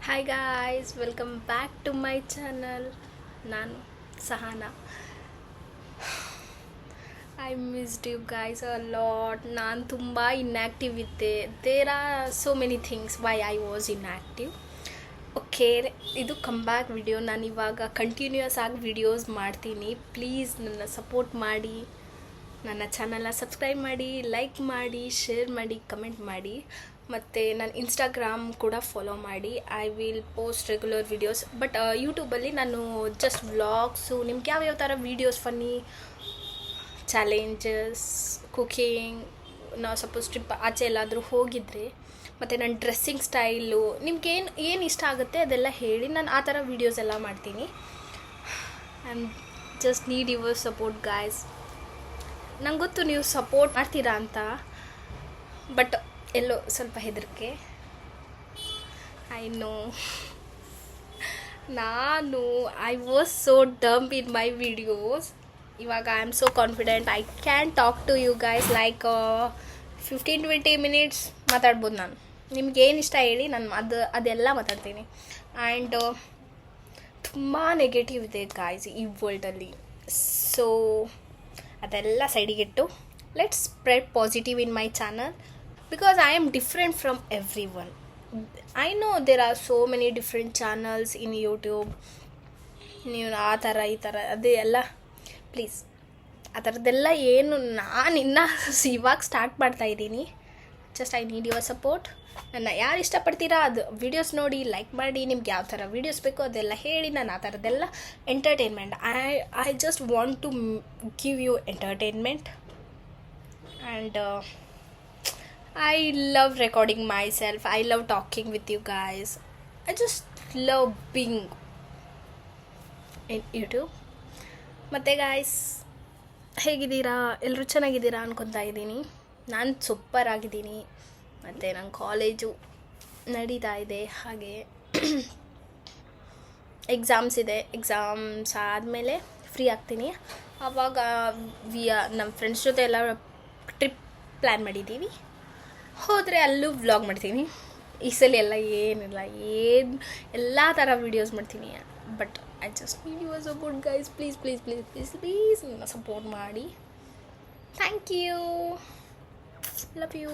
Hi guys, welcome back to my channel. ನಾನು Sahana. I missed you guys a lot. ನಾನು ತುಂಬ inactive ಇದ್ದೆ. There are so many things why I was inactive. Okay, ಇದು come back video. ನಾನು ಇವಾಗ continuous ಆಗಿ videos ಮಾಡ್ತೀನಿ. Please ನನ್ನ ಸಪೋರ್ಟ್ ಮಾಡಿ, ನನ್ನ ಚಾನಲ್ನ ಸಬ್ಸ್ಕ್ರೈಬ್ ಮಾಡಿ, ಲೈಕ್ ಮಾಡಿ, ಶೇರ್ ಮಾಡಿ, ಕಮೆಂಟ್ ಮಾಡಿ. ಮತ್ತು ನನ್ನ ಇನ್ಸ್ಟಾಗ್ರಾಮ್ ಕೂಡ ಫಾಲೋ ಮಾಡಿ. I will post regular videos. But ಯೂಟ್ಯೂಬಲ್ಲಿ ನಾನು ಜಸ್ಟ್ ವ್ಲಾಗ್ಸು, ನಿಮ್ಗೆ ಯಾವ್ಯಾವ ಥರ ವೀಡಿಯೋಸ್, ಫನ್ನಿ ಚಾಲೆಂಜಸ್, ಕುಕಿಂಗ್, ನಾವು ಸಪೋಸ್ ಟ್ರಿಪ್ ಆಚೆ ಎಲ್ಲಾದರೂ ಹೋಗಿದ್ರೆ, ಮತ್ತು ನನ್ನ ಡ್ರೆಸ್ಸಿಂಗ್ ಸ್ಟೈಲು, ನಿಮ್ಗೇನು ಇಷ್ಟ ಆಗುತ್ತೆ ಅದೆಲ್ಲ ಹೇಳಿ. ನಾನು ಆ ಥರ ವೀಡಿಯೋಸ್ ಎಲ್ಲ ಮಾಡ್ತೀನಿ. I am just need your support guys. ನಂಗೆ ಗೊತ್ತು ನೀವು ಸಪೋರ್ಟ್ ಮಾಡ್ತೀರಾ ಅಂತ, ಬಟ್ ಎಲ್ಲೋ ಸ್ವಲ್ಪ ಹೆದರಿಕೆ. I know. I was so dumb in my videos. ಇವಾಗ I am so confident. I can talk to you guys like 15-20 minutes ಮಾತಾಡ್ಬೋದು. ನಾನು ನಿಮ್ಗೇನು ಇಷ್ಟ ಹೇಳಿ, ನಾನು ಅದೆಲ್ಲ ಮಾತಾಡ್ತೀನಿ. ಆ್ಯಂಡ್ ತುಂಬ ನೆಗೆಟಿವ್ ಇದೆ ಗಾಯ್ಸ್ ಈ ವರ್ಲ್ಡಲ್ಲಿ. ಸೊ ಅದೆಲ್ಲ ಸೈಡಿಗಿಟ್ಟು let's spread positive in my channel. Because I am different from everyone. I know there are so many different channels in YouTube. ನೀವು ಆ ಥರ ಈ ಥರ ಅದೇ ಎಲ್ಲ ಪ್ಲೀಸ್ ಆ ಥರದ್ದೆಲ್ಲ ಏನು, ನಾನು ಇನ್ನೂ ಇವಾಗ ಸ್ಟಾರ್ಟ್ ಮಾಡ್ತಾಯಿದ್ದೀನಿ. Just I need your support. ನನ್ನ ಯಾರು ಇಷ್ಟಪಡ್ತೀರಾ ಅದು ವೀಡಿಯೋಸ್ ನೋಡಿ, ಲೈಕ್ ಮಾಡಿ. ನಿಮ್ಗೆ ಯಾವ ಥರ ವೀಡಿಯೋಸ್ ಬೇಕೋ ಅದೆಲ್ಲ ಹೇಳಿ. ನಾನು ಆ ಥರದ್ದೆಲ್ಲ entertainment, I just want to give you entertainment. And I love recording myself. I love talking with you guys. I just love being in YouTube. ಮತ್ತು ಗಾಯ್ಸ್, ಹೇಗಿದ್ದೀರಾ? ಎಲ್ಲರೂ ಚೆನ್ನಾಗಿದ್ದೀರಾ ಅನ್ಕೊತಾ ಇದ್ದೀನಿ. ನಾನು ಸೂಪರ್ ಆಗಿದ್ದೀನಿ. ಮತ್ತು ನನ್ನ ಕಾಲೇಜು ನಡೀತಾ ಇದೆ. ಹಾಗೆ ಎಕ್ಸಾಮ್ಸ್ ಇದೆ. ಎಕ್ಸಾಮ್ಸ್ ಆದಮೇಲೆ ಫ್ರೀ ಆಗ್ತೀನಿ. ಆವಾಗ ನಮ್ಮ ಫ್ರೆಂಡ್ಸ್ ಜೊತೆ ಎಲ್ಲ ಟ್ರಿಪ್ ಪ್ಲ್ಯಾನ್ ಮಾಡಿದ್ದೀವಿ. ಹೋದರೆ ಅಲ್ಲೂ ವ್ಲಾಗ್ ಮಾಡ್ತೀನಿ. ಈ ಸಲ ಎಲ್ಲ ಏನಿಲ್ಲ, ಎಲ್ಲ ಥರ ವೀಡಿಯೋಸ್ ಮಾಡ್ತೀನಿ. But I just need your support guys. Please please please please please ನನ್ನ ಸಪೋರ್ಟ್ ಮಾಡಿ. Thank you. Love you.